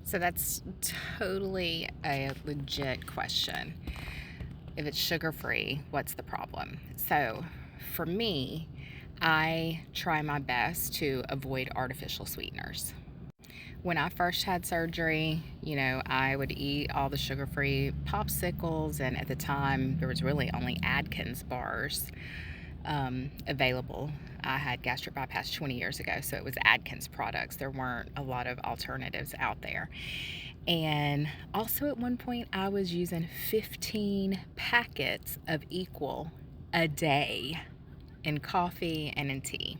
So that's totally a legit question. If it's sugar-free, what's the problem? So for me, I try my best to avoid artificial sweeteners. When I first had surgery, I would eat all the sugar-free popsicles, and at the time, there was really only Atkins bars available. I had gastric bypass 20 years ago, so it was Atkins products. There weren't a lot of alternatives out there. And also at one point, I was using 15 packets of Equal a day in coffee and in tea.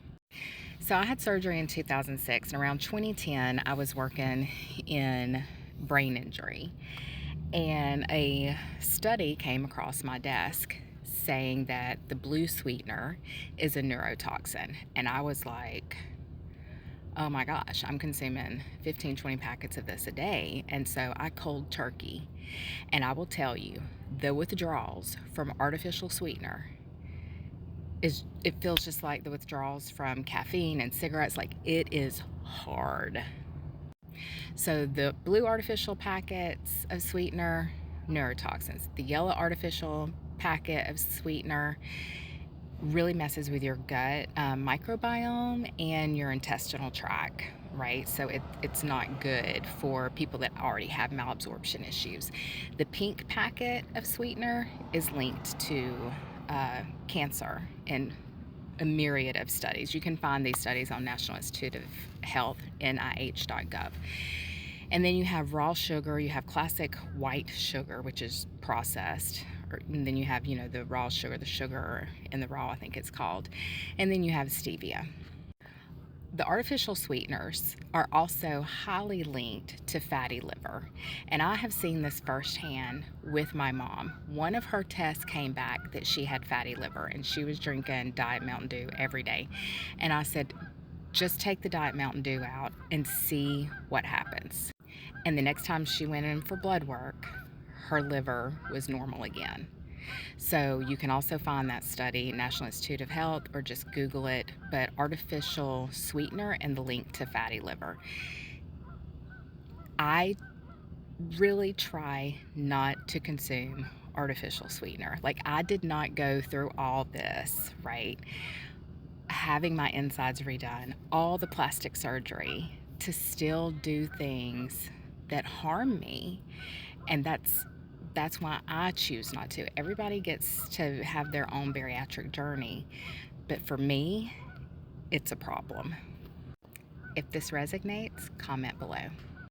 So I had surgery in 2006, and around 2010, I was working in brain injury. And a study came across my desk saying that the blue sweetener is a neurotoxin. And I was like, oh my gosh, I'm consuming 15, 20 packets of this a day. And so I cold turkey. And I will tell you, the withdrawals from artificial sweetener it feels just like the withdrawals from caffeine and cigarettes. Like, it is hard. So the blue artificial packets of sweetener, neurotoxins. The yellow artificial packet of sweetener really messes with your gut microbiome and your intestinal tract, right? So it's not good for people that already have malabsorption issues. The pink packet of sweetener is linked to cancer and a myriad of studies. You can find these studies on National Institute of Health, NIH.gov. And then you have raw sugar, you have classic white sugar, which is processed. And then you have, the raw sugar, the sugar in the raw, I think it's called. And then you have stevia. The artificial sweeteners are also highly linked to fatty liver. And I have seen this firsthand with my mom. One of her tests came back that she had fatty liver, and she was drinking Diet Mountain Dew every day. And I said, just take the Diet Mountain Dew out and see what happens. And the next time she went in for blood work, her liver was normal again. So you can also find that study, National Institute of Health, or just Google it, but artificial sweetener and the link to fatty liver. I really try not to consume artificial sweetener. Like, I did not go through all this, right? Having my insides redone, all the plastic surgery, to still do things that harm me. And that's why I choose not to. Everybody gets to have their own bariatric journey, but for me, it's a problem. If this resonates, comment below.